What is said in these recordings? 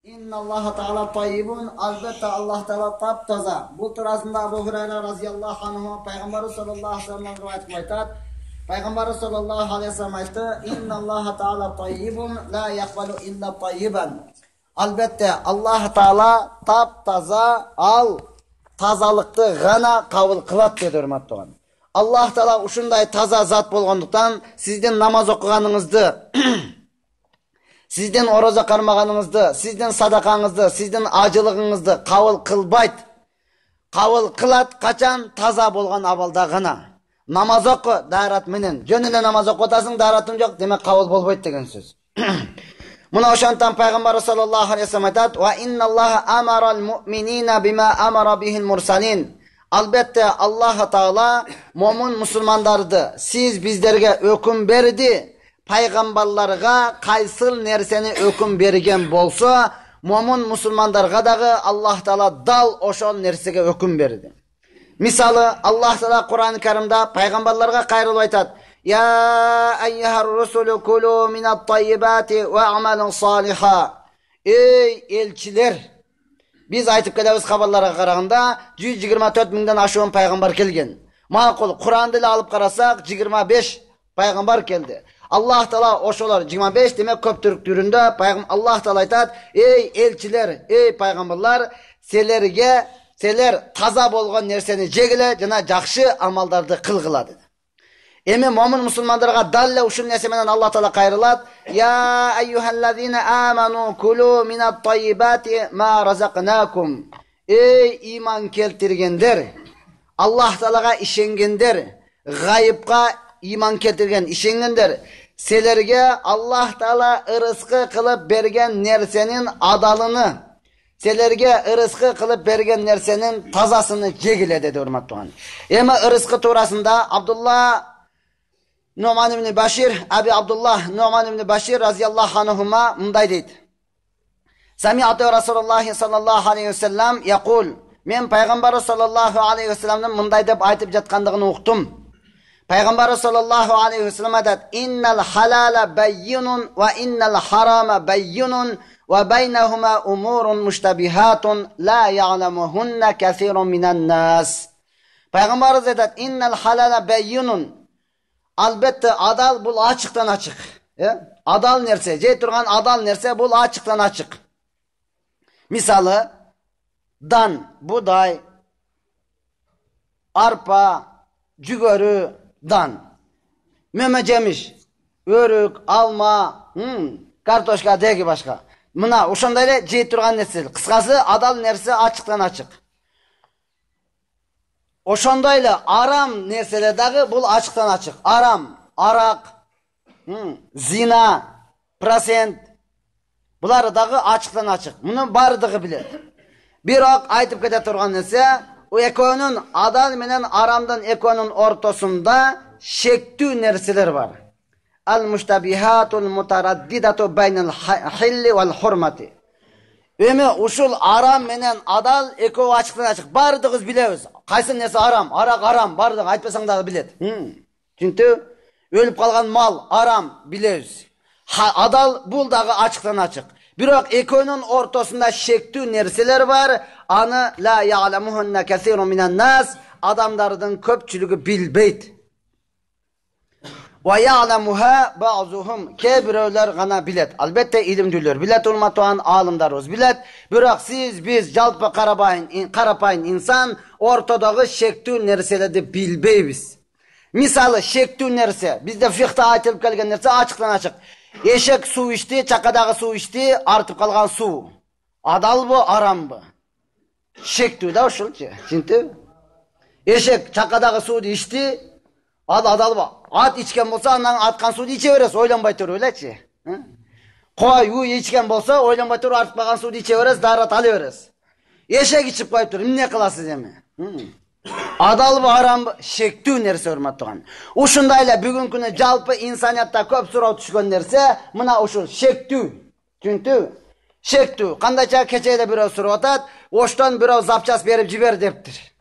İnna Allah Teala tayyibun, albatta Allah Teala taptaza. Bu turasında Abu Hurayra radıyallahu anhu Peygamber sallallahu aleyhi ve sellem rivayet kılaytat. Peygamber sallallahu aleyhi ve sellem aytdı: "İnna Allah Teala tayyibun, la yakbalu illa tayyiban." Albatta Allah Teala taptaza, al tazalıkты gana kabul kılat dedi hürmetli olan. Allah Teala uşunday taza zat bolgonduktan sizden namaz okuganыңызды sizden oroza karmağanыңызды, sizden sadakаңызды, sizden acılığыңızды kabul kılbayt. Kabul kılat kaçan taza bolgan abalda gana. Namaz oku darat menen. Jönüne namaz okutasың, daratың жоқ, demek kabul bolboyt деген söz. Muna oşantan Peygamber sallallahu aleyhi ve sellem aytat: "Ve innallaha amara'l mu'minina bima amara bihil mursalin." Albatta Allah Taala mo'min musulmanlardı. Siz bizlerge öküm berdi. Peygamberlarga kaysıl nerseni öküm bergen bolsa, mo'min musulmanlarga dagı Allah Taala dal oşol nersege öküm berdi. Misalı Allah Taala Kur'an-ı Kerim'de peygamberlarga kayrılıp aytat: "Ya eyyuhar rusulu kulu minat tayyibati ve amalun saliha." Ey elçiler, biz aytıp kelebиз haberlere karaganda 124 mingden aşıwan peygamber kelgen. Makul Kur'an'da ile alıp karasak 25 peygamber keldi. Allah Taala oşolar 25 demek köp türklerinde Allah Taala aytat: "Ey elçiler, ey peygamberler, seler taza bolgan nerseni jegile jana jakşı amaldardı kılgıla" dedi. Emi mo'min musulmanlarga dalle uşun nerse menen Allah Taala kayrylat: "Ya eyyuhellezine amanu kulu minat tayyibati ma razaqnakum." Ey iman keltirgenler, Allah Taalaga işengenler, gayıpka iman keltirgen işengenler, selerge Allah Taala ırıskı kılıp bergen nersenin adalını, selerge ırıskı kılıp bergen nersenin tazasını jegile dedi hurmatly. Emi ırıskı turasında Abdullah Nu'man ibn Bashir, Abi Abdullah Nu'man ibn Bashir radıyallahu anhuma munday deydi: "Sami'tu Rasulullah sallallahu aleyhi ve sellem yaqul." Men Peygamber sallallahu aleyhi ve sellem'den munday dep aytıp jatkandygyny uktum. Peygamber sallallahu aleyhi ve sellem aytat: "İnnel halala bayyinun ve innel harama bayyinun ve beynehuma umurun müştebihatun la ya'lemuhunna kesirun minen nas." Peygamber aytat: "İnnel halala bayyinun." Albatta adal bul açıktan açık. Adal nerse, jey turgan adal nerse bul açıktan açık. Misalı dan, buday, arpa, jügörü, dan. Meme jemiş, örük, alma, kartoşka degi başka. Mına uşonday ele jey turgan nerse. Kıskası adal nerse açıktan açık. Oşondayla aram nerseler dağı bul açıktan açık. Aram, arak, zina, prosent, bular dağı açıktan açık. Bunun barıdığı bilir. Biroq aytıp kete turgan nerse, o eko'nun adal menen aramdan eko'nun ortasında şektü nerseler var. Al-müştebihatul mutaraddidatu beynel hilli vel hurmati. Öme uşul aram menen adal eko açıktan açık. Bardığız bilemiz. Kaysı nerse aram, arak aram, bardığın aytpasaң da bilet. Çünkü ölüp kalgan mal aram bilemiz. Adal bul dağı açıktan açık. Biroq eko'nun ortasında şektü nerseler var. Anı la ya'lemuhunna kesirun minen nas. Adamlardan köpçülüğü bilbeyt. Ve ya'lemuha ba'zuhum, kebirler gana bilet. Albatta ilimdüler bilet, olmatuan alimdarız bilet. Biroq siz biz jalpı karapayın insan ortadağı şektü nerselerdi bilbeybiz. Misalı şektü nerse bizde fiqhta aytılıp kelgen nerse açıktan açık. Eşek su içti, çakadağı su içti, artıp kalgan su. Adal bu, aram bu. Şektü da oşulçu. Çünkü eşek çakadağı su içti, adal bu. At içken bolsa andan atkan suyu içe veresiz, oylanbay tur öyleçi. Koy uy içken bolsa oylanbay tur artıp kalgan suyu içe veresiz, darat alı veresiz. Eşek içip koyup tur, ne kılasız emi? Adal bu, aram bu, şektü nerse hurmatlygan. Uşundayla bugünküne jalpı insaniyatta köp surao düşkön nerse, mına uşul şektü. Çünkü şektü. Kandayça keçeyle birao surao atat, oşton birao zapças berip jiber deptir.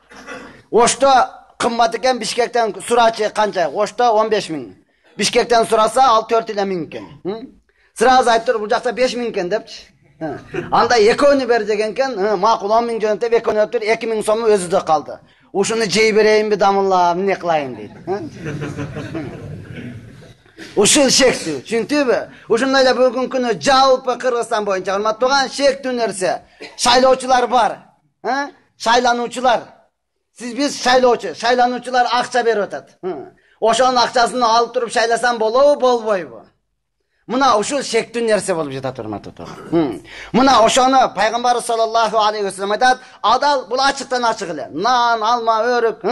Oşta kımmat eken Bişkek'ten suraçı kança? Oşta 15 min. Bişkek'ten surasa 6-4 ile minken. Sıra az ayıptır, bu jakta 5 minken depçi. Анда экөөнү бер дегенкен, макул 10 миң жөнөп экөөнү өтүр, 2 миң сому өзү да калды. Ушуну жей берейинби дамыллап, эмне кылайын дейт. Ушул шектүү, түшүндүңбү? Ушундай эле бүгүнкү күнү жалпы Кыргызстан боюнча урматтуулар шектүү нерсе. Шайлоочулар бар, шайлануучулар. Биз шайлануучулар акча берип атат. Ошонун акчасын алып туруп шайласам болобу, болбойбу? Мына ушул шектүү нерсе болуп жатат, урматтуулар. Мына ошону пайгамбарыбыз саллаллаху алейхи вассалам айтат, адал бул ачыктан ачык эле. Нан, алма, өрүк,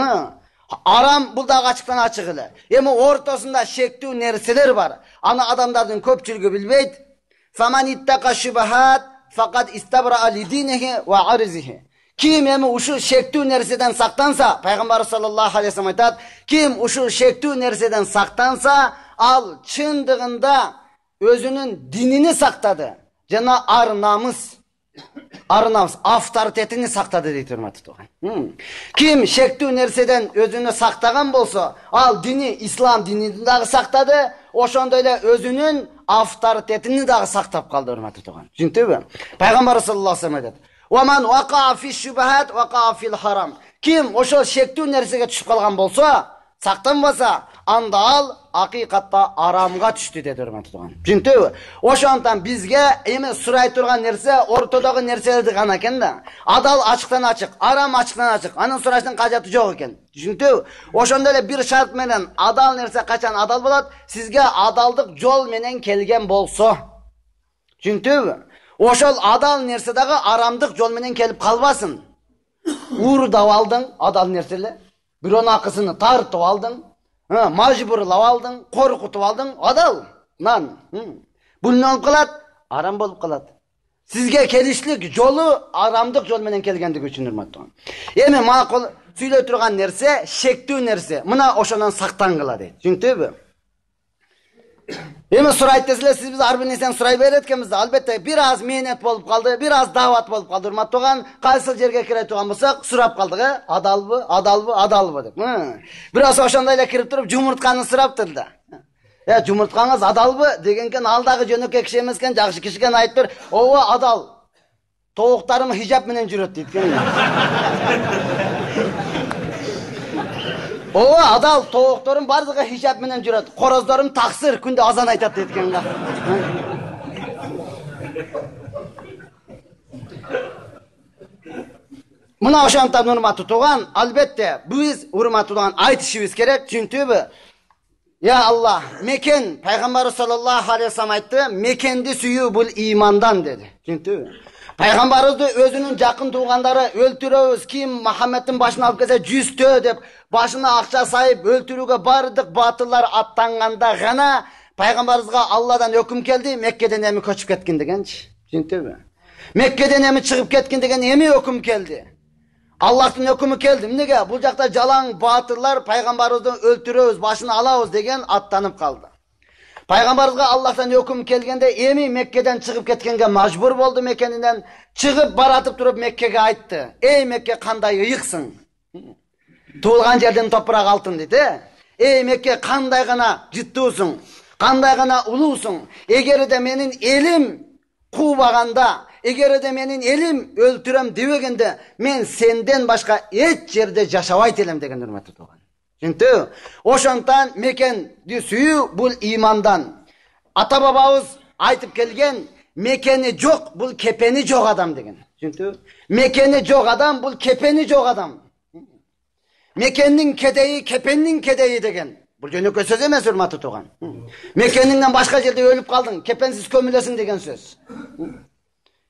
арам бул дагы ачыктан ачык эле. Эми ортосунда шектүү нерселер бар. Аны адамдардын көпчүлүгү билбейт. Фаман иттака шубахат факат истабра лидинихи ва арзихи. Ким эми ушул шектүү нерседен сактанса, пайгамбарыбыз саллаллаху алейхи вассалам айтат, ким ушул шектүү нерседен сактанса, ал чындыгында өзүнүн динини сактады. Жана ар-намыс, авторитетини сактады дейт, урматтуулар. Ким шектүү нерседен өзүнү сактаган болсо, ал дини, ислам динин дагы сактады, ошондой эле өзүнүн авторитетини дагы сактап калды, урматтуулар. Түшүндүңбү? Пайгамбарыбыз саллаллаху алейхи вассалам айтат: "Ваман вака фи шубахат вака фил харам." Ким ошол шектүү нерсеге түшүп калган болсо, сактанбаса, анда ал акыйкатта арамга түштү деди, урматтуулар. Түшүндүңбү? Ошондон бизге эми сурай турган нерсе ортодогу нерселерди гана экен да. Адал ачыктан ачык, арам ачыктан ачык. Анын сураштын кажаты жок экен. Түшүндүңбү? Ошондой эле бир шарт менен адал нерсе качан адал болот? Сизге адалдык жол менен келген болсо. Түшүндүңбү? Ошол адал нерсе дагы арамдык жол менен келип калбасын. Уурдап алдың, адал нерселе. Бирөөнүн акысыны тартып алдың, мажбурлап алдың, коркутуп алдың, адал. Нан. Бул эмне болуп калат? Арам болуп калат. Сизге келишлик жолу арамдык жол менен келгендиги үчүн, урматтуулар. Эми макул сүйлөй турган нерсе шектүү нерсе. Мына ошондон сактангыла дейт. Түшүндүңбү? Эми сурайт десилер, сиз биз ар бир нерсени сурай берет экенбиз да. Албетте бир аз мээнет болуп калды, бир аз дават болуп калды, урматтуулар. Кайсыл жерге кире турган болсок, сурап калдык, адалбы, адалбы, адалбы деп. Бирөөсү ошондой эле кирип туруп жумуртканы сураптыр да. Жумурткаңыз адалбы дегенкен, ал дагы жөнөкөй киши эмес экен, жакшы киши экен, айтыптыр. Ооба, адал. Тоуктарым хижап менен жүрөт дейт экен. Ооба, адал, тоокторум бардыгы хижап менен жүрөт. Короздорум таксыр, күндө азан айтат дейт экен. Мына ошондон урматтуулар, албетте биз урматтуулар айтышыбыз керек, түшүндүңбү? Я Аллах, мекен, пайгамбарыбыз саллаллаху алейхи вассалам айтты, мекенди сүйүү бул имандан деди. Түшүндүңбү? Пайгамбарыбызды өзүнүн жакын туугандары өлтүрөбүз, ким Мухаммедтин башына алып келсе 100 деп башына акча сайып өлтүрүүгө бардык батылдар аттанганда гана пайгамбарыбызга Алладан өкүм келди, Меккеден эми көчүп кеткин дегенчи. Түшүндүңбү? Меккеден эми чыгып кеткин деген эми өкүм келди. Аллахтын өкүмү келди. Эмнеге? Бул жакта жалаң батылдар пайгамбарыбызды өлтүрөбүз, башына алабыз деген аттанып калды. Пайгамбарыбызга Аллахтан өкүм келгенде эми Меккеден чыгып кеткенге мажбур болду. Меккенинен чыгып баратып туруп Меккеге айтты: "Эй Мекке, кандай ыйыксың? Туулган жердин топурак алтын" дейт. Эй Мекке, кандай гана жыттуусуң, кандай гана улуусуң. Эгерде менин элим куубаганда, эгерде менин элим өлтүрөм дебегенде, мен сенден башка эч жерде жашабайт элем деген, урматтуулар. Түшүндүңбү? Ошондон мекенди сүйүү бул имандан. Ата бабабыз айтып келген, мекени жок бул кепени жок адам деген. Түшүндүңбү? Мекени жок адам бул кепени жок адам. Мекеннин кедейи кепеннин кедейи деген. Бул жөнөкөй сөз эмес, урматтуулар. Мекениңден башка жерде өлүп калдың, кепенсиз көмүлөсүң деген сөз.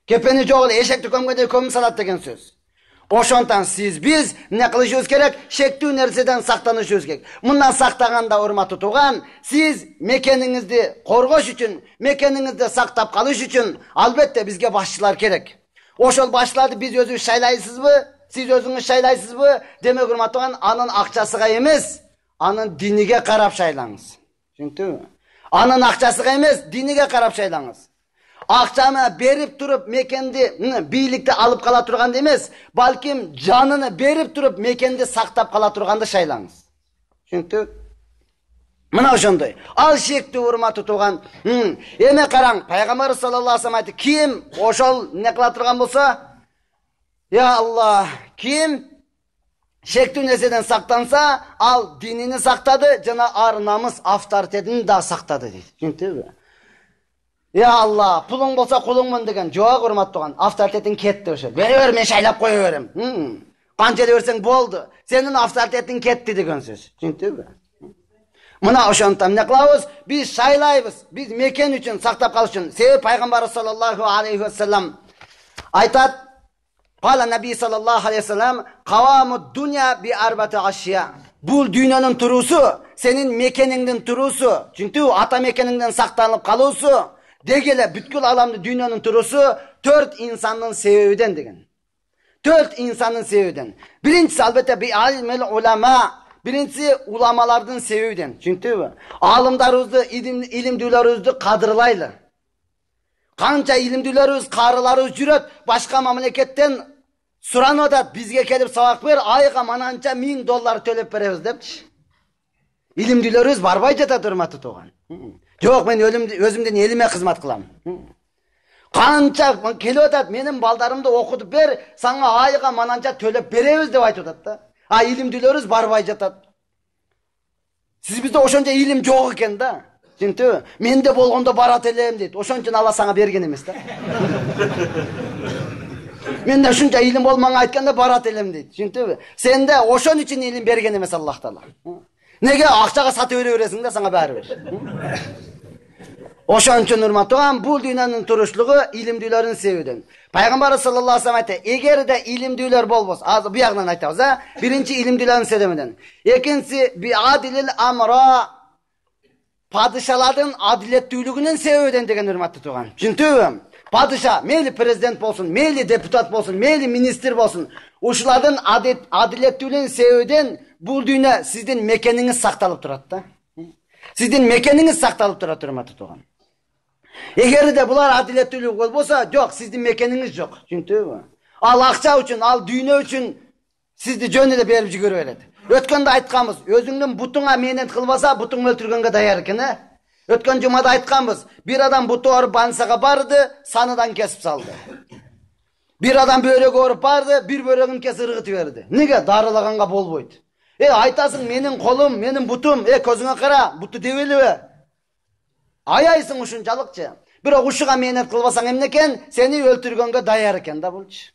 Кепени жок эле эшекти көмгөндөй көмүп салат деген сөз. Ошондон биз эмне кылышыбыз керек? Шектүү нерседен сактанышыбыз керек. Мындан сактаганда, урматтуулар, сиз мекениңизди коргош үчүн, мекениңизди сактап калыш үчүн албетте бизге башчылар керек. Ошол башчыларды биз өзүбүз шайлайсызбы? Сиз өзүңүз шайлайсызбы? Демек, урматтуулар, анын акчасыга эмес, анын диниге карап шайлаңыз. Түшүндүңбү? Анын акчасыга эмес, диниге карап шайлаңыз. Акчаны берип туруп мекенди, бийликти алып кала турганды эмес, балким жаныны берип туруп мекенди сактап кала турганды шайлаңыз. Түшүндүк? Мына ошондой. Ал шектүү урматтуу тууган. Эме караң, пайгамбар саллаллаху алейхи вассалам айтты, ким ошол не кыла турган болсо, я Аллах, ким шектүү нерседен сактанса, ал динини сактады, жана ар намыс авторитетин да сактады дейт. Түшүндүңбү? Я Аллах, пулуң болсо кулуңмун деген жок урматтуу тууган. Авторитетин кетти ошо. Берер, мен шайлап кое берем. Канча берсең болду. Сенин авторитетиң кетти деген сөз. Түшүндүңбү? Мына ошондон эмне кылабыз? Биз шайлайбыз. Биз мекен үчүн сактап калыш үчүн. Себеби пайгамбар саллаллаху алейхи вассалам айтат: "Кала наби саллаллаху алейхи вассалам, "Кавамуд дуня би арбати ашия." Бул дүйнөнүн туруусу, сенин мекениңдин туруусу, чүнтү ата мекениңден сакталып калуусу, дегеле бүткүл аламды дүйнөнүн туруусу 4 инсандын себебиден деген. 4 инсандын себебиден. Биринчиси албетте би алимел улама. Биринчиси уламалардын себебиден. Түшүндүңбү? Алымдарыбызды, илимдүүлөрүбүздү кадырлайлы. Канча илимдүүлөрүбүз, карыларыбыз жүрөт, башка мамлекеттен суранып атат, бизге келип сабак бер, айга мананча $1000 төлөп беребиз депчи. Илимдүүлөрүбүз барбай жатат урматтуу тууган. Жок, мен өзүмдүн элиме кызмат кылам. Канча келип атат, менин балдарымды окутуп бер, сага айга мананча төлөп беребиз деп айтып атат да. А илимдүүлөрүбүз барбай жатат. Сиз бизде ошончо илим жок экен да. Түшүндүңбү? Менде болгондо барат элем дейт. Ошон үчүн Алла сага берген эмес да. Менде ушунча илим болмаң айтканда барат элем дейт. Түшүндүңбү? Сенде ошон үчүн илим берген эмес Аллах Таала. Неге акчага сатып бересиң да, сага баары бир. Ошон үчүн урматтуу, бул дүйнөнүн турушлугу илимдүүлөрдүн себебиден. Пайгамбар саллаллаху алейхи вассалам айтты, эгерде илимдүүлөр болбосо, азыр бу ягынан айтабыз, биринчи илимдүүлөрдүн себебиден. Экинчиси би адилил амра, падышалардын адилеттүүлүгүнүн себебиден деген урматтуу тууган. Түшүндүңбү? Падыша, мейли президент болсун, мейли депутат болсун, мейли министр болсун, ушулардын адилеттүүлүгүнүн себебиден бул дүйнө сиздин мекениңиз сакталып турат да. Сиздин мекениңиз сакталып турат урматтуу тууган. Эгерде булар адилеттүүлүк болбосо, жок, сиздин мекениңиз жок. Түшүндүңбү? Ал акча үчүн, ал дүйнө үчүн сизди жөн эле берип жүгөрө берет. Өткөндө айтканбыз, өзүңдүн бутуңа мээнет кылбаса, бутуң өлтүргөнгө даяр экен, Өткөн жумада айтканбыз, бир адам буту ооруп больницага барды, саныдан кесип салды. Бир адам бөйрөгү ооруп барды, бир бөйрөгүн кесип ыргытып берди. Неге? Дарылаганга болбойт. Айтасың, менин колум, менин бутум, көзүңө кара, буту дебелебе? Аяйсың ушунчалыкчы. Бирок ушуга мээнет кылбасаң эмне экен? Сени өлтүргөнгө даяр экен да булчу.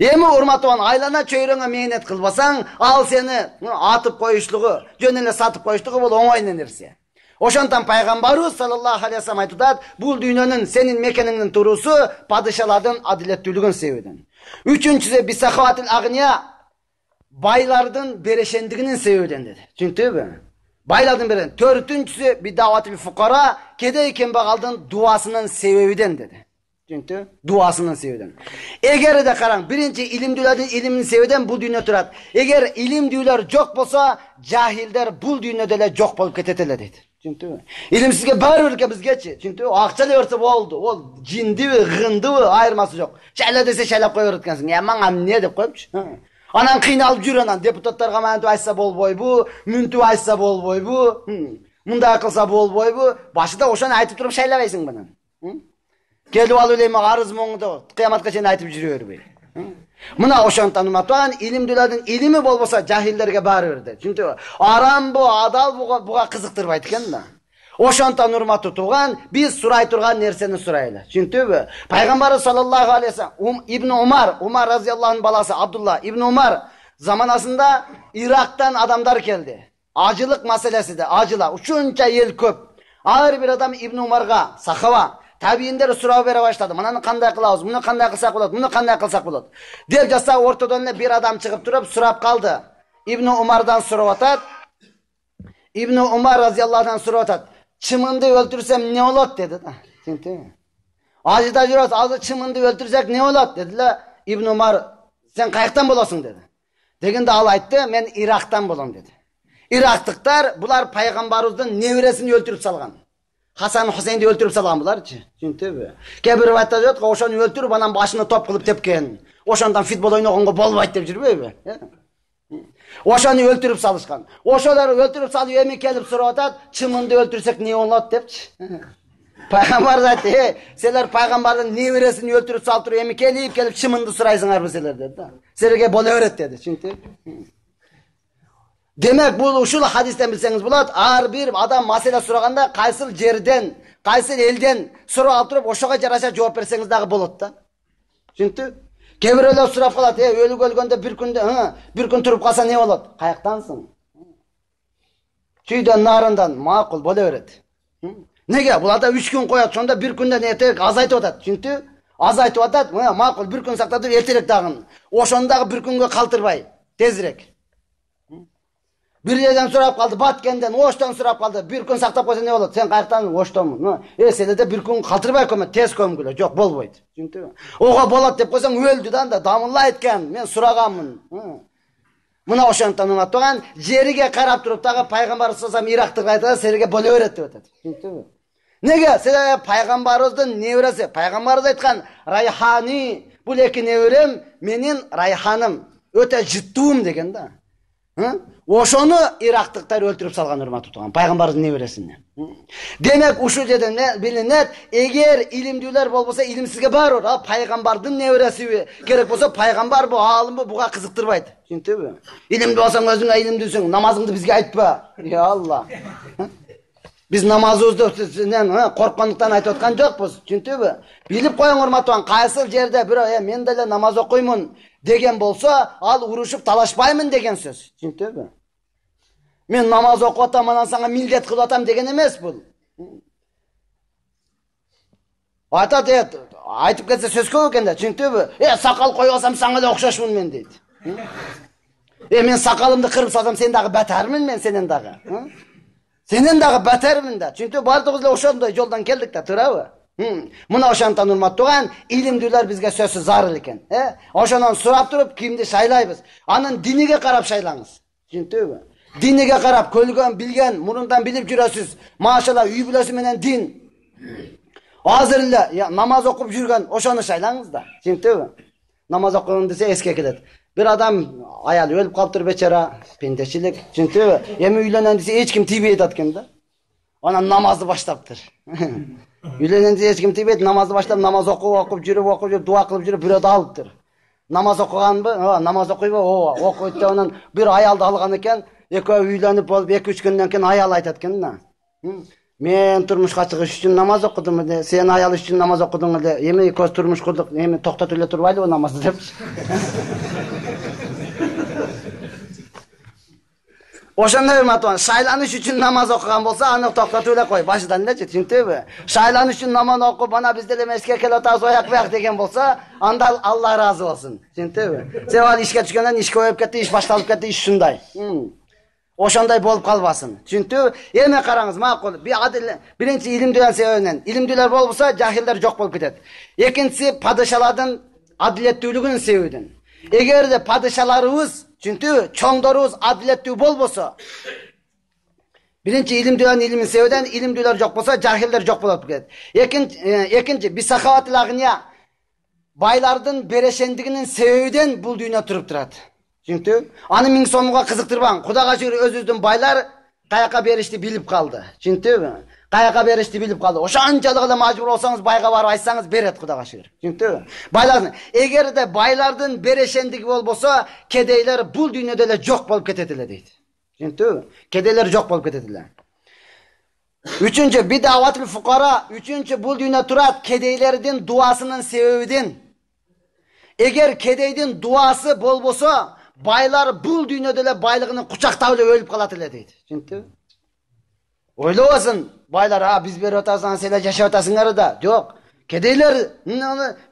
Эми урматтуу, айлана чөйрөңө мээнет кылбасаң, ал сени атып коюшлугу, жөн эле сатып коюшлугу бул оңой нерсе. Ошондон пайгамбарыбыз саллаллаху алейхи вассалам айтат, бул дүйнөнүн сенин мекениңдин туруусу падышалардын адилеттүүлүгүнүн себебинен. Үчүнчүсү бисахаватил агния, байлардын берешендигинин себебинен деди. Түшүндүңбү? Байлардын берен. Төртүнчүсү бидаватил фукара, кедей кембагалдын дуасынын себебинен деди. Түшүндүңбү? Дуасынын себебинен. Эгерде караң, биринчи илимдүүлөрдүн илиминин себебинен бул дүйнө турат. Эгер илимдүүлөр жок болсо, жахилдер бул дүйнөдө эле жок болуп кетет эле дейт. Түшүндүңбү? Илимсизге баары бир бизгечи, түшүндүңбү? Акча эле берсе болду. Ол жиндиби, гындыбы, айырмасы жок. Шайла десе шайлап кое берет экенсиң. Мага эмне деп коюпчу. Анан кыйналып жүр, анан депутаттарга мынтип айтса болбойбу, мынтип айтса болбойбу, мындай кылса болбойбу? Башында ошону айтып туруп шайлабайсың менен. Келип алып эле арыз моңду кыяматка чейин айтып жүрө бербей. Мына ошондон урматтуу, илимдүүлөрдүн илими болбосо жахилдерге баары бир. Түшүндүңбү? Арамбы, адал буга кызыктырбайт экен да. Ошондон урматтуу тууган, биз сурай турган нерсени сурайлы. Түшүндүңбү? Пайгамбар саллаллаху алейхи вассалам Ибн Умар разияллаху баласы Абдулла Ибн Умар заманасында Ирактан адамдар келди. Ажылык маселесиде, ажыла, ушунча эл көп. Ар бир адам Ибн Умарга, сахаба, табийиндер суроо бере баштады. Мынаны кандай кылабыз? Муну кандай кылсак болот? Муну кандай кылсак болот? Деп жаса ортодон эле бир адам чыгып туруп сурап калды. Ибн Умардан сурап атат. Ибн Умар разияллаху сурап атат. Чымынды өлтүрсөм не болот деди да. Түшүндүңбү? Ажыда жүрөт, азыр чымынды өлтүрсөк не болот деди эле. Ибн Умар, сен каяктан болосуң деди. Дегенде ал айтты, мен Ирактан болом деди. Ирактыктар булар пайгамбарыбыздын небересин өлтүрүп салган. Хасан Хусейнди өлтүрүп салган буларчы. Түшүндүңбү? Кээ бир айтат жок, ошону өлтүрүп анан башына топ кылып тепкен. Ошондон футбол ойногонго болбойт деп жүрбөйбү? Ошону өлтүрүп салышкан. Ошолор өлтүрүп салып эми келип сурап атат, чымынды өлтүрсөк не болот депчи. Пайгамбар айтты, силер пайгамбардын небересин өлтүрүп салып туруп эми келип чымынды сурайсыңарбы силер dedi да. Силерге боло берет dedi. Түшүндүңүзбү? Демек бул ушул хадистен билсеңиз болот, ар бир адам маселе сураганда кайсыл жерден, кайсыл элден сурап алып туруп ошого жараша жооп берсеңиз дагы болот да. Түшүндүңүзбү? Кээ бирөөлөр сурап калат, өлүп өлгөндө бир күн туруп калса не болот? Каяктансың? Чүйдөн нарындан макул боло берет. Неге? Буларда 3 күн коёт, сонда бир күндөн эртерээк азайтып атат. Түшүндүңбү? Азайтып атат, макул бир күн сактатып эртерээк дагы. Ошону дагы бир күнгө калтырбай, тезирээк. Bir yerden surap kaldı, Batkenden, Oş'tan surap kaldı. Bir gün saktap koysa ne olur? Sen kayıktan Oş'tan mı? Seni de bir gün kaldırmay koyma, tez koyma. Yok, bol boydu. Oğa bolat deyip koysan öldü da damınla etken. Men surağamın. Mına Oş'tan tanımat doğan, jeriге karap durup dağı Peygamber sosam Irak'tır kayıtlar, seriге bol öğretti. Nege? Sen Peygamber'izden nevresi? Peygamber'iz aytkan, Rayhani, bu eki nevrem, menin Rayhanım. Öte jittuğum degen da. Ошону ирактыктар өлтүрүп салган урматтуу тууган пайгамбардын небересине. Демек ушул жерден билинет, эгер илимдүүлөр болбосо илимсизге барыр, а пайгамбардын небересиби керек болсо пайгамбар бу, алым бу, буга кызыктырбайт. Түшүндүңбү? Илимдүү болсоң өзүңө илимдүүсүң, намазыңды бизге айтпа. Я Алла. Биз намазыбызды корккондуктан айтып аткан жокпуз. Түшүндүңбү? Билип коюң урматтуу, кайсыл жерде бирөө мен деле намаз окуймун деген болсо, ал урушуп талашпаймын деген сөз. Түшүндүңбү? Мен намаз окуп атам, анан сага милдет кылып атам деген эмес бул. Айтат, айтып кетсе сөз көп экен да, түшүндүңбү? Сакал коюп алсам сага эле окшошмун мен дейт. Мен сакалымды кырып салсам сен дагы батармын мен сенен дагы. Сенен дагы батармын да. Түшүндүңбү? Бардыгыбыз эле ошондой жолдон келдик да, туурабы? Мына ошондон урматтууган илимдүүлөр бизге сөзсүз зарыл экен. Ошондон сурап туруп кимди шайлайбыз? Анын диниге карап шайлаңыз. Түшүндүңбү? Диниге карап, көлгөн, билген, мурундан билип жүрөсүз. Машалла, үй бүлөсү менен дин. Азыр эле намаз окуп жүргөн, ошону шайлаңыз да. Түшүндүңбү? Намаз окуган десе эске келет. Bir adam ayal өлүп калыптыр бечара, пендечилик. Түшүндүңбү? Эми үйлөнөн десе эч ким тийбейт экен да. Анан намазды баштаптыр. Үйлөнөн десе эч ким тийбейт, намазды баштап, намаз окуп жүрүп, дуа кылып жүрүп, бирөөдү алыптыр. Намаз окуганбы? Намаз окуйбу? Окуйт деп анан bir аялды алган экен. Экөө үйлөнүп болуп 2-3 күндөн кийин аял айтат экен да. Мен турмушка чыгыш үчүн намаз окудум эле, сен аял үчүн намаз окудуң эле. Эми көз турмуш курдук, эми токтотуп эле турбайлыбы намазды деп. Ошондой урматтуу, шайланыш үчүн намаз окуган болсо, аны токтотуп эле кой, башынан элечи, түшүндүңбү? Шайланыш үчүн намаз окуп, ана биз деле мешке келип атабыз, ояк буяк деген болсо, анда Алла ыраазы болсун, түшүндүңбү? Сен ал ишке түшкөндөн ишке коюп кетти, иш башталып кетти, иш ушундай. Ошондой болуп калбасын. Түшүндүңбү? Эми караңыз, макул. Биринчи илимдүүлөр себебинен, илимдүүлөр болбосо жахилдер жок болуп кетет. Экинчиси падышалардын адилеттүүлүгүнүн себебинен. Эгерде падышаларыбыз, түшүндүңбү, чоңдорубуз адилеттүү болбосо, биринчи илимдүүлөрдүн илимин себебинен илимдүүлөр жок болсо, жахилдер жок болуп кетет. Экинчи бисахаватыл агния, байлардын берешендигинин себебинен бул дүйнө туруп турат. Түшүндүңбү? Аны миң сомго кызыктырбаң. Кудайга шүгүр өзүбүздүн байлар каяка беришти билип калды. Түшүндүңбү? Каяка беришти билип калды. Ошончолук эле мажбур болсоңуз байга барып айтсаңыз берет Кудайга шүгүр. Түшүндүңбү? Байлардын, эгерде байлардын берешендиги болбосо, кедейлер бул дүйнөдө эле жок болуп кетет эле дейт. Түшүндүңбү? Кедейлер жок болуп кетет эле. Үчүнчү бидаватул фукара, үчүнчү бул дүйнө турат кедейлердин дуасынын себебинен. Эгер кедейдин дуасы болбосо, байлар бул дүйнөдө эле байлыгын кучактап эле өлүп калат эле дейт. Түшүндүңбү? Ойлобосун, байлар, биз берип атабыз, силер жашап атасыңар да. Жок. Кедейлер,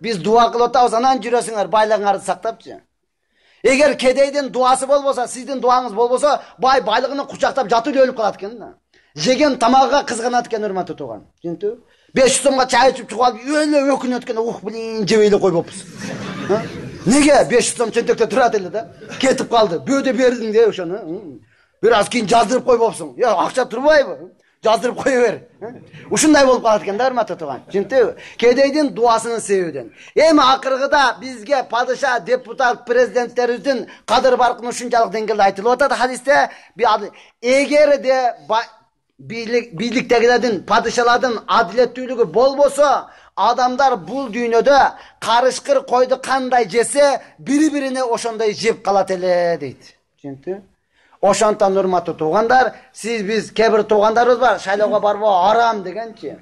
биз дуа кылып атабыз, анан жүрөсүңөр, байлыгыңарды сактапчы. Эгер кедейдин дуасы болбосо, сиздин дуаңыз болбосо, байлыгын кучактап жатып эле өлүп калат экен да. Жеген тамагыга кызганат экен, урматтуу тууган. Түшүндүңбү? 500 сомго чай ичип чыгып алып, өлө өкүнөт экен, жебей эле койбоппуз. Неге 500 сом чөнтөктө турат эле да? Кетип калды. Бөөдө бердиң де ошону. Бир аз кийин жаздырып койбопсуң. Акча турбайбы? жаздырып кое бер. Ушундай болуп калат экен да, урматтуу тууган. Түшүндүңбү? Кедейдин дуасынын себебинен. Эми акыркыда бизге падыша, депутат, президенттерибиздин кадыр баркын ушунчалык деңгээлде айтылып атат хадисте. Эгерде бийликтегилердин, падышалардын адилеттүүлүгү болбосо, адамдар бул дүйнөдө карышкыр койду кандай жесе, бири-бирине ошондой жеп калат эле дейт. Түшүндүңбү? Ошондон урматтуу туугандар, биз кээ-бир туугандарыбыз бар, шайлоого барбоо арам дегенчи.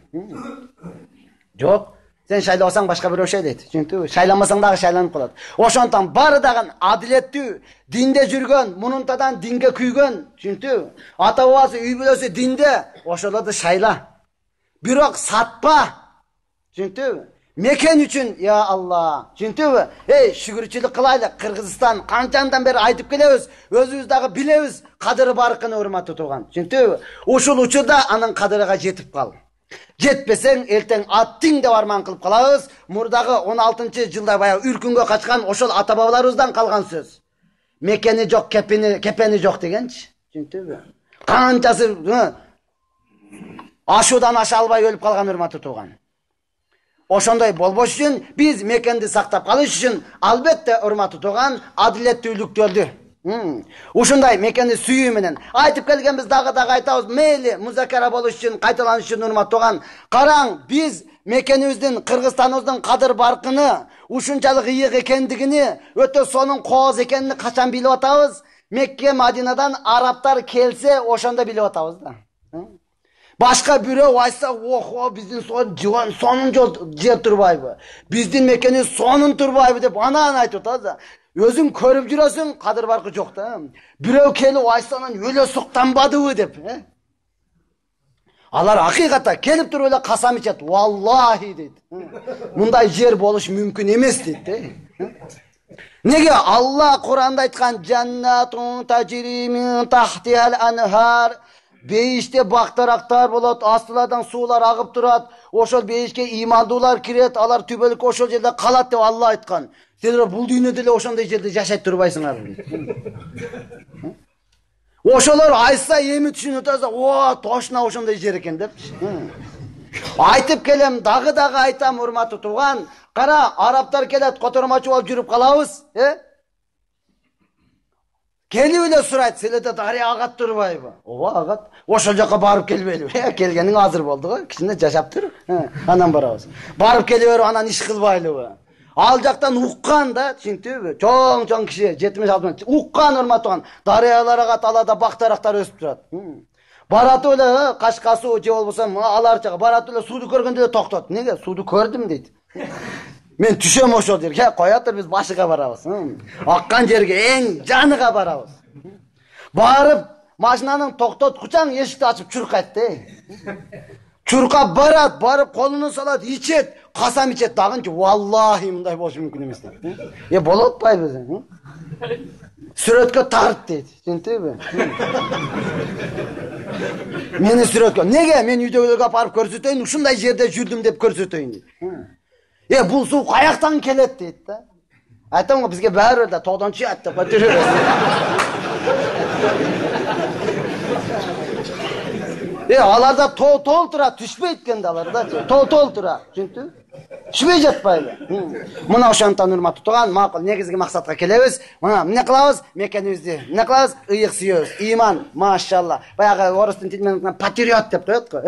Жок, сен шайлабасаң башка бирөө шайлайт. Түшүндүңбү? Шайламасаң дагы шайланып калат. Ошондон бары дагы адилеттүү, динде жүргөн, мунунтадан динге күйгөн, түшүндүңбү? Ата бабасы, үй бүлөсү динде, ошолорду шайла. Бирок сатпа. Түшүндүңбү? Мекен үчүн, я Алла. Түшүндүңбү? Шүгүрчүлүк кылайлы. Кыргызстан канчандан бери айтып келебиз, өзүбүз дагы билебиз кадыры баркын, урматтуу тууган. Түшүндүңбү? Ушул учурда анын кадырыга жетип кал. Жетпесең, элтең аттың деп арман кылып калабыз. Мурдагы 16-жылда баягы үркүнгө качкан ошол ата бабаларыбыздан калган сөз. Мекени жок, кепени жок дегенчи. Түшүндүңбү? Канчасы ашуудан аша албай өлүп калган, урматтуу тууган. Ошондой болбош үчүн биз мекенди сактап калыш үчүн албетте, урматтуу тууган, адилеттүүлүктөрдү, ушундай мекенди сүйүү менен айтып келгенбиз, дагы айтабыз. Мейли музакара болуш үчүн, кайталаныш үчүн, урматтуу тууган, караң, биз мекенибиздин, Кыргызстаныбыздын кадыр баркыны, ушунчалык ыйык экендигини, өтө сонун кооз экенин качан билип атабыз? Мекке, Мадинадан арабтар келсе, ошондо билип атабыз да. Башка бирөө айтса, охо, биздин сонун жол жер турбайбы? Биздин мекени сонун турбайбы деп анан айтып атабыз. Өзүң көрүп жүрөсүң, кадыр баркы жок да. Бирөө келип айтса, анан өлө суктанбадыбы деп. Алар акыйкатта келип туруп эле касам ичет. Валлахи дейт. Мындай жер болуш мүмкүн эмес дейт. Неге Алла Куранда айткан, "Жаннатун тажри мин тахтихал анхар", бейиште бактарактар болот, астылардан суулар агып турат, ошол бейишке имандуулар кирет, алар түбөлүккө ошол жерде калат деп Алла айткан. Сендер бул дүйнөдө эле ошондой жерде жашайт турбайсыңар. Ошолор айтса, эми түшүнүп атасың, "О, точно ошондой жер экен" деп. Айтып келем, дагы айтам, урматтуу тууган. Кара, арабтар келет, котормочу болуп жүрүп калабыз, келип эле сурайт, "Силерде дарыя агат турбайбы?" "Ооба, агат." "Ошол жака барып келбейлиби?" "Келгениң азыр болду го, кичине жашап тур. Анан барабыз." Барып келе берип, анан иш кылбайлыбы? Ал жактан уккан да, түшүндүңбү? Чоң киши, 70-60 уккан, урматтуу тууган. Дарыялар агат, аларда бактарактар өсүп турат. Баратып эле Кашка суу же болбосо алар жака баратып эле сууду көргөндө эле токтот. Неге? Сууду көрдүм дейт. Мен түшөм ошол жерге, коятыр, биз башыга барабыз. Аккан жерге, эң жаныга барабыз. Барып, машинанын токтоткучаң эшикти ачып чуркайт да. Чуркап барат, барып колуну салат, ичет, касам ичет дагынчы. Валлахи мындай болуш мүмкүн эмес дейт. Болот атпайбы? Сүрөткө тарт дейт. Түшүндүңбү? Мени сүрөткө. Неге? Мен үйдөгүлөргө апарып көрсөтөйүн, ушундай жерде жүрдүм деп көрсөтөйүн дейт. Бул суу каяктан келет дейт да. Айтам го, бизге баары да тоодон чыгат деп көрүбүз. Аларда тол тура, түшпөйт экен да аларда. Тол тура, түшүндүңбү? Түшпөй жатпайбы? Мына ошондон, урматтуу тууган, макул негизги максатка келебиз. Мына эмне кылабыз? Мекенибизди эмне кылабыз? Ыйык сүйөбүз. Иман, машалла. Баягы орустун тилинен патриот деп коет го.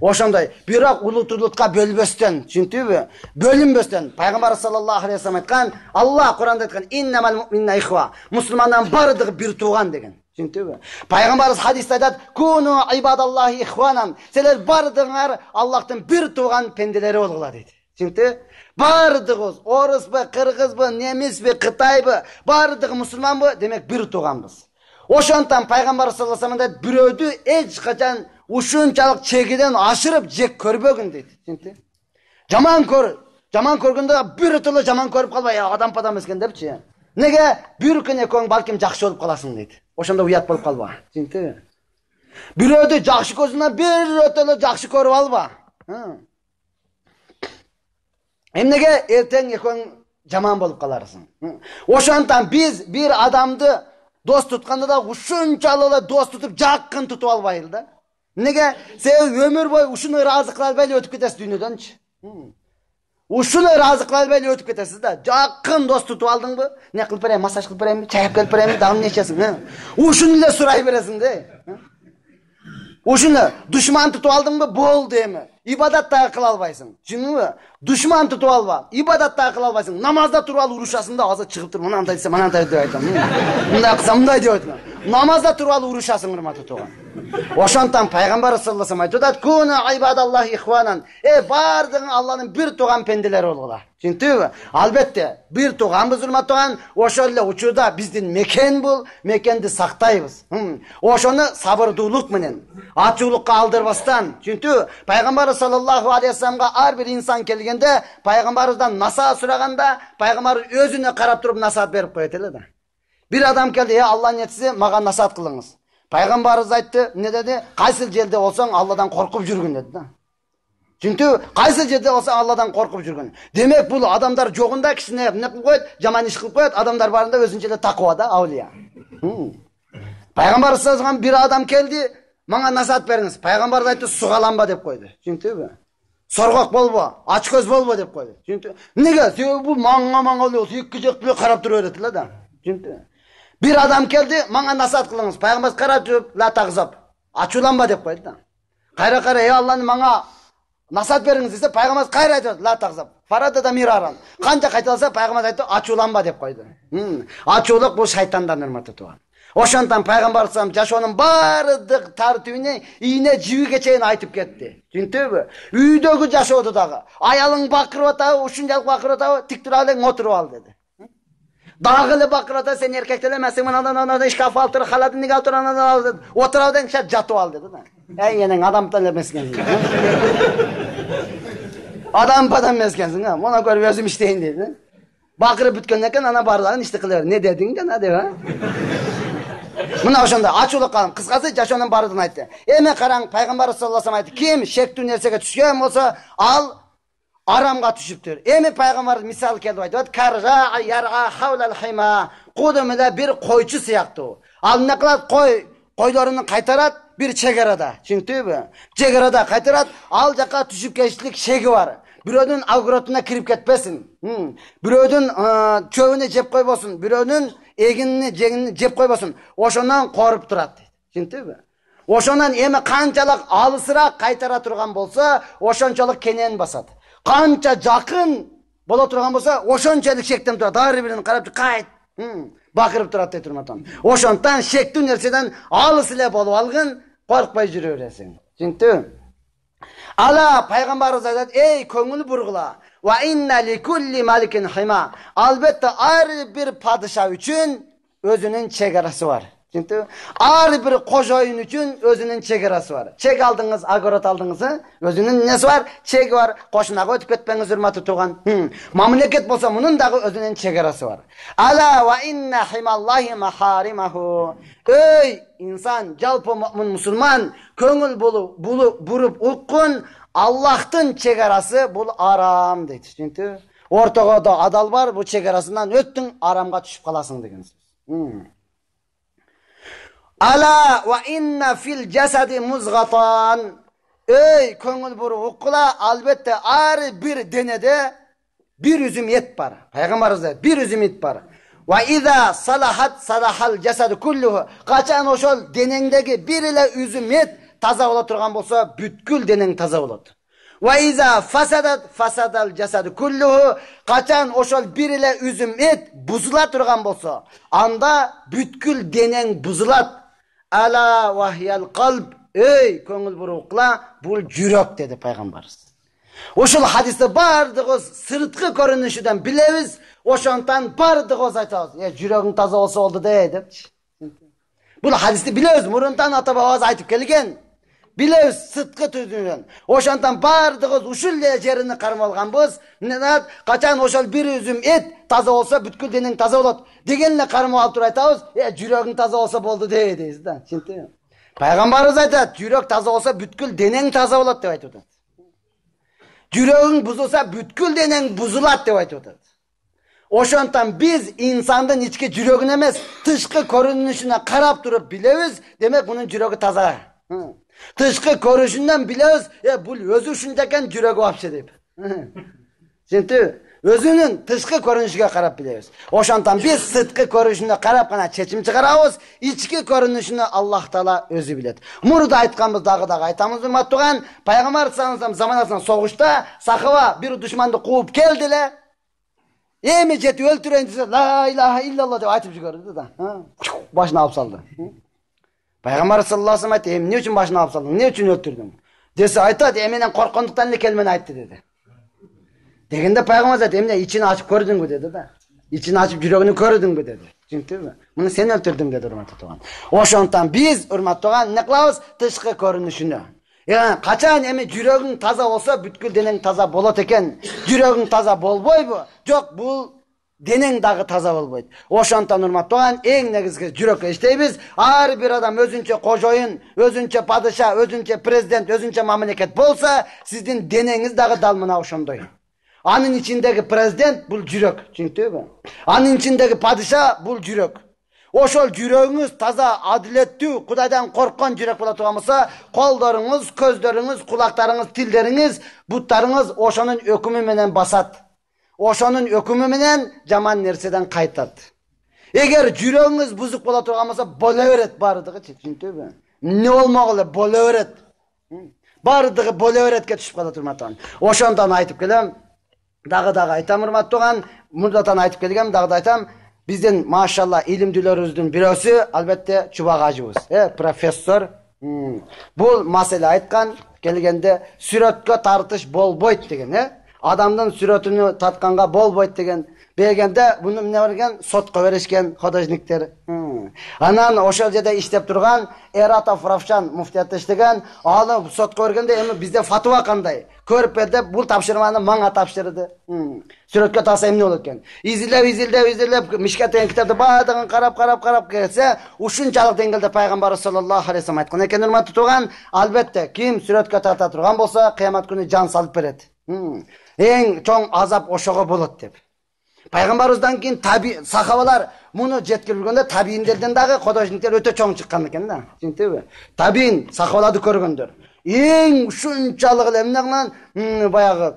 Ошондой. Бирок улуттуулукка бөлбөстөн, түшүндүңбү? Бөлүнбөстөн. Пайгамбар саллаллаху алейхи вассалам айткан, Алла Куранда айткан, "Иннамал муъминуна ихва", мусулмандан бардыгы бир тууган деген. Түшүндүңбү? Пайгамбарыбыз хадисте айтат, "Куну ибадаллахи ихванан", силер бардыгыңар Аллахтын бир тууган пенделери болгула дейт. Түшүндүңбү? Бардыгыбыз, орусбы, кыргызбы, немисби, кытайбы, бардыгы мусулманбы, демек бир тууганбыз. Ошондон пайгамбар саллаллаху алейхи вассалам бирөөдү эч качан ушунчалык чегиден ашырып жек көрбөгүн дейт. Түшүндүңбү? Жаман көргөндө бирөтөлө жаман көрүп калбай, адам падам эмес экен депчи. Неге? Бир күн экөөң балким жакшы болуп каласың дейт. Ошондо уят болуп калба. Түшүндүңбү? Бирөөдү жакшы көрсөң, бирөтөлө жакшы көрүп алба. Эмнеге? Эртең экөөң жаман болуп каларсың. Ошондон биз бир адамды дос тутканда да ушунчалык эле дос тутуп, жакын тутуп албайлы да. Nege? Sen ömür boyu uşunu razı kılar belli ötüp ketesiz dünyadancı. Uşunu razı kılar belli ötüp ketesiz da. Jakın dost tutup aldın mı? Ne kılıp vereyim, masaj kılıp vereyim mi? Çayıp kılıp vereyim mi? Dağın ne içesin? Uşunu ile suray veresin de. Uşunu düşman tutup aldın mı? Bol değil mi? İbadat da kıl albaysın. Şimdi mi? Düşman tutup alba. İbadat da kıl albaysın. Namazda turup al uruşasın da ağzı çıkıp durma. Manantay dese manantay diye aytam. Bunda kısa bunday diye aytam. Namazda turup al uruşasın ırma tutuğa. Oşantan Peygamber sallallahu aleyhi ve sellem aytıyor. Kunu ibadallah ihvanan. Bardın Allah'ın bir tuğan pendeleri olurlar. Çünkü albatta bir tuğan biz ırma tuğan. Oşolle uçurda bizdin meken bul. Mekendi saktayız. Oşonu sabırdulluk menen. Açıklıkka aldırmastan. Çünkü Peygamber sallallahu aleyhi ve sellem'e her bir insan kelgende Peygamberimizden nasihat süraganda Peygamber özüne karap durup nasihat berip koyateli da. Bir adam geldi ya Allah'ın yetisi maga nasihat kılыңыз. Peygamberimiz aytты, ne dedi? Kaysıl jelde olsan Allah'dan korkup жүрgün dedi da. Çünkü kaysıl jelde olsan Allah'dan korkup жүрgün. Demek bu adamlar jogunda kişine ne kılıp koyat, jaman iş kılıp koyat, adamlar barında özünçele takva da avliya. Peygamber sallallahu aleyhi ve sellem bir adam geldi, bana nasihat beriniz. Peygamber aytты, sugalanba dep koydu. Çünkü sorgok bolbo, açköz bolbo dep koydu. Çünkü nege? Bu manga oluyor, yıkkıcık karap duruyor öğretiler da. Çünkü bir adam geldi, bana nasihat kılыңыз. Peygamber karap durup, la tağzap, açulanba dep koydu da. Kayra ey Allah'ın bana nasihat beriniz ise Peygamber kayra aytıyor, la tağzap. Farada da miraran. Kanca kaytalsa Peygamber aytıyor, açulanba dep koydu. Açuluk bu şeytandan hürmeti tuğan. Oşantan Peygamber sallam jaşonun barıdık tartibini iğne jivi geçeyin aytıp ketti. Çünkü üydögü jaşodu dağı. Ayalın bakırıp atağı, uşuncalık bakırıp atağı, tik duralın oturup al dedi. Dağılı bakırıp atağı sen erkektelemezsin, ondan işkaf altırı, haladın nik altırı, oturavdan kişi jatıp al dedi. Ey yenen adamdan emeskensin. Adam meskensin ha. Ona göre özüm işteyin dedi. Bakırıp bütkönleken ana barların işte kılıyor. Ne dedin de ne de ha? Mına oşanda açılık kalın. Kıskası jaşonun barıdın aytты. Eme karang Peygamber sallallahu aleyhi ve sellem aytты. Kim şektü nersege düşken olsa al aramga düşüptür. Eme Peygamber misal keldi aytdı. Karra yar'a havlal hima. Kudumida bir koyçu siyaktı. Al ne kılat koylarını kaytarat bir çegerada. Çünkü bu çegerada kaytarat al jaka düşüp geçlik şegi var. Birödün agrotuna kirip ketpesin. Birödün çövünü jep koybosun. Birödün eginini jegini jep koybosun. Oşondan korup turat. Çünkü bu. Oşondan emi kançalık alısırak kaytara turgan bolsa, oşonçalık kenen basat. Kança jakın bola turgan bolsa, oşonçalık şekten turat. Dar birini karap kayt. Bakırıp turat dey turmatan. Oşondan şektün nerseden alısıyla bolup algın, korkpay жүрөresin. Çünkü ala Peygamberimiz aytadi, ey köngül burgula. Ve inna li kulli malikin hima. Albatta her bir padişah için özünün çegerası var. Çünkü her bir kojoyun için özünün çegerası var. Çek aldınız, agorot aldınız, özünün nesi var? Çek var. Koşunaga ötüp ketpeniz hürmeti tuğan. Mamleket bolsa bunun da özünün çegerası var. Ala ve inna himallahi maharimahu. Ey insan, jalpı mümin musulman, köngül burup ukkun, Allah'tın çegerası bu aram deydi. Çünkü ortaga da adal var, bu çegerasından öttün, aramga düşüp kalasın degen söz. Ala ve inna fil cesedi muzgatan. Ey köngül burup ukkula, albatta her bir denede bir üzüm et var. Peygamberimizde bir üzüm et var. Ve izâ salahat salahal cesedu kulluhu. Kaçan oşol denendeki bir ile üzüm et taza ola turgan bolsa bütkül denen taza oladı. Ve izâ fasadat fasadal cesedu kulluhu. Kaçan oşol bir ile üzüm et buzula turgan bolsa anda bütkül denen buzulat. Ala vahyal kalb. Ey köngül burukla bul jürök dedi Peygamberimiz. Oşul hadiste bardığız sırtkı görünüşüden bileviz. Oşontan bardığız aytağız. Jürögün taza olsa oldu deydi. Bu hadiste bileviz. Muruntan atabağız aytıp kelgen. Bileviz sırtkı tüdünden. Oşontan bardığız uşul jerini karmalgan biz. Kaçan oşol bir üzüm et taza olsa bütkül denen taza olat. Degenle karmal alıp aytağız. Jürögün taza olsa boldu deydi. Şimdi Peygamberimiz aytadi, jürök taza olsa bütkül denen taza olat dep aytadi. Jürögün buzulsa bütkül denen buzulat dep aytadi. Oşontan biz insandan içki jürögün emes, tışkı görünüşüne karap durup bileviz, demek bunun jürögü taza. Tışkı görüşünden biliriz, bu özü şundayken jüregi vapşı deyip. Şimdi özünün tışkı görünüşüne karab biliriz. Oşantan biz sıtkı görünüşüne karab kana çeçim çıkarabız, içki görünüşünü Allah Taala özü bilet. Murda aytkanbız dağı aytamız ümmattuğan, Peygamber sallallahu zamanasından soğuşta Sakıva bir düşmandı kuup geldiler. Emi jeti öldürencisi la ilahe illallah dep aytıp jibirdi da. Başına alıp saldı. Peygamber sallallahu aleyhi ve sellem aytdı, ne için başına alıp saldın? Ne için öldürdün? Dese aytadi, emenden korkunduktan ne kelmeni aytdı dedi. Degende Peygamber aytdı, emine içini açıp gördün mü dedi da. İçini açıp yüreğini gördün mü dedi. Çünkü mi? Bunu sen öldürdün dedi hurmatlı tuğan. Oşontan biz hurmatlı tuğan ne kılabız? Tışkı görünüşünü. Yani kaçan emi yüreğin taza olsa bütkül denen taza bolat eken, yüreğin taza bolboy bu. Yok bu denen dağı taza bolboydu. Oşontan hurmatlı tuğan en negizgi yürek işteybiz. Her bir adam özünçe kojoyun, özünçe padişah, özünçe prezident, özünçe mamleket bolsa sizin deneniz dağı dalmına oşondoy. Anın içindeki prezident bul yürek. Çünkü mi? Anın içindeki padişah bul yürek. Oşol yüreğiniz taza, adiletli, Kudaydan korkan yürek bola tuğamasa, kollarınız, közleriniz, kulaklarınız, tilleriniz, butlarınız oşonun ökümü menen basat. Oşonun ökümü menen jaman nerseden kaytat. Eğer yüreğiniz buzuk bola tuğamasa, bola öğret barıdığı çünkü mi? Ne olmalı bola öğret. Barıdığı bola öğretke düşüp kala turmatan. Oşondan aytıp gelem. Dağı aytam hurmat tuğan, murdatan aytıp kelgem, dağı aytam, bizden maşallah ilimdülörüzdün birisi, albatta çubak acımız, profesör. Bu mesele aytkan, kelgende süretke tartış bol boyt degen, adamdan süretini tatkanga bol boyt degen, begende bunu ne varken sotqa verişken hodajnikler. Anan oşol jerde işlep turgan Eratov Ravshan muftiyatda işlеген, alı sotqa vergende endi bizde fatwa kanday. Körpede bul tapşırmanı manga tapşırdı. Sürekli tasa emni olur eken. İzilep Mişkaten kitapta bağdığın karap gelse, uşunçalık dengelde Peygamber sallallahu aleyhi ve sellem aytkan eken hurmatlı tuğan, albatta kim sürekli tarta turgan bolsa, kıyamet günü can salıp beret. En çoğun azap oşoğa bolat dep. Peygamberimizden keyin tabi sahabalar bunu jetkirgende tabiinlerden dağı kodojnikler öte çoğun çıkkan eken da. Çünkü tabiin sahabalardı көргөндөр. En şunçalık emneklan bayağı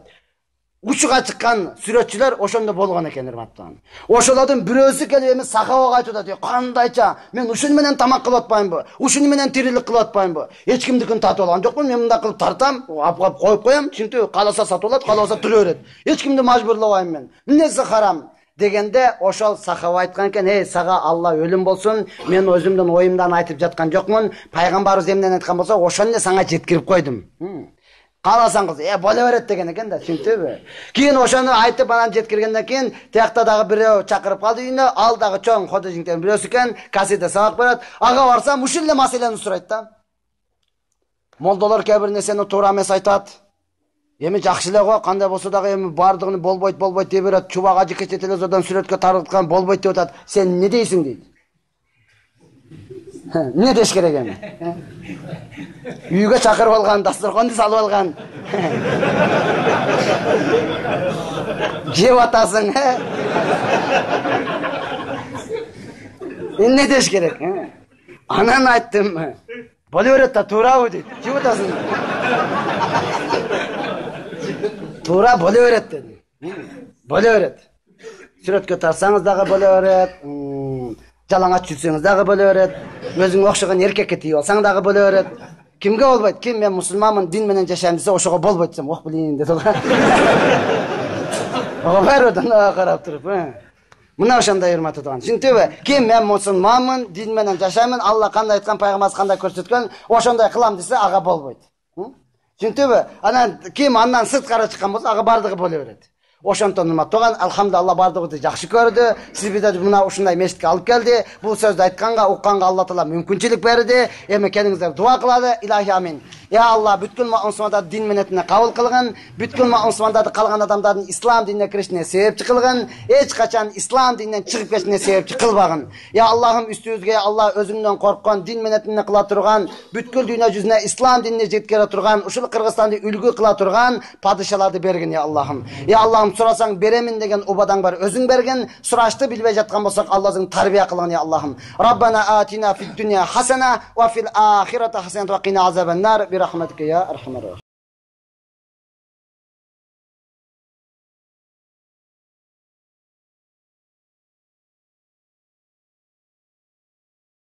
uçuğa çıkan süreççiler oşonda bolgan eken hurmattan. Oşoladın birösü kelip emes sahaba aytуда diyor. Kandayça men uşun menen tamak kılıp atpayım bu. Uşun menen tirilik kılıp atpayım bu. Hiç kimdikin tatı olan jokmun. Men munda kılıp tartam, ap koyup koyam. Çünkü kalasa satılат, kalasa türöret. Hiç kimdi majburlabayım men. Nesi haram? Degende oşol sahaba aytkan eken, "Hey saga Allah ölüm bolsun, men özümden oyumdan aytıp жаткан жокмун. Пайгамбарыбыз эмнен айткан болсо, ошону сага жеткирип койдум." Қаласаңыз, бола берет деген екен да, түсінтүбү? Кейін ошону айтып анан жеткиргенден кийин тиякта дагы бирөө чакырып калды үйүнө, ал дагы чоң ходожниктен бирөөсү экен, касиде сабак берет. Ага барсам ушул эле маселени сурайт да. Молдолор кээ бир нерсени туура эмес айтат. Эми жакшы эле го, кандай болсо дагы эми бардыгын болбойт дей берет. Чубак ажы кече телевизордон сүрөткө тарыткан болбойт деп атат. Сен эмне дейсиң дейт. Не деш керек эми? Үйгө чакырып алган, дасторконду салып алган. Жеп атасың, эмне деш керек? Анан айттым, боло берет да туурабы дейт. Жеп атасың. Туура боло берет деди. Боло берет. Сүрөткө тарсаңыз дагы боло берет. Жалаңач жүрсөңүз дагы боло берет. Өзүңө окшогон эркекке тийип алсаң дагы боло берет. Кимге болбойт? Ким мен мусулманмын, дин менен жашайм десе, ошого болбойт десем, ох билейин деди го. Баарыдан карап туруп, мына ошондой урматтуу тууган. Түшүндүңбү? Ким мен мусулманмын, дин менен жашаймын, Алла кандай айткан, пайгамбарыбыз кандай көрсөткөн, ошондой кылам десе, ага болбойт. Түшүндүңбү? Анан ким андан сырткары чыккан болсо, ага бардыгы боло берет. Ошонтон урматтуу тууган, алхамдулилlah бардыгыбызды жакшы көрдү. Сиз бизди мына ушундай мешитке алып келди. Бул сөздү айтканга, укканга Алла Таала мүмкүнчүлүк берди. Эми келиңиздер дуа кылалы. Илахи амин. Ya Allah, бүткүл мусулмандарды дин менетине кабыл кылгын, бүткүл мусулмандарды калган адамдардын ислам динине киришине себепчи кылгын, эч качан ислам дининен чыгып кетишине себепчи кылбагын. Ya Allah'ım üstübүзгө Allah өзүңдөн корккон, дин менетине кыла турган, бүткүл дүйнө жүзүнө ислам динине жеткире турган, ушул Кыргызстанды үлгү кыла турган падышаларды бергин ya Allah'ım. Ya Allah'ım сұрасаң беремін деген обадаң бар, өзің берген. Сұрашты білбей жатқан болсақ, Аллахың тарбия қылған, я Аллахым. Раббана атина фид дуния хасана ва фил ахирати хасана ва қина азабан нар би рахматика я архамар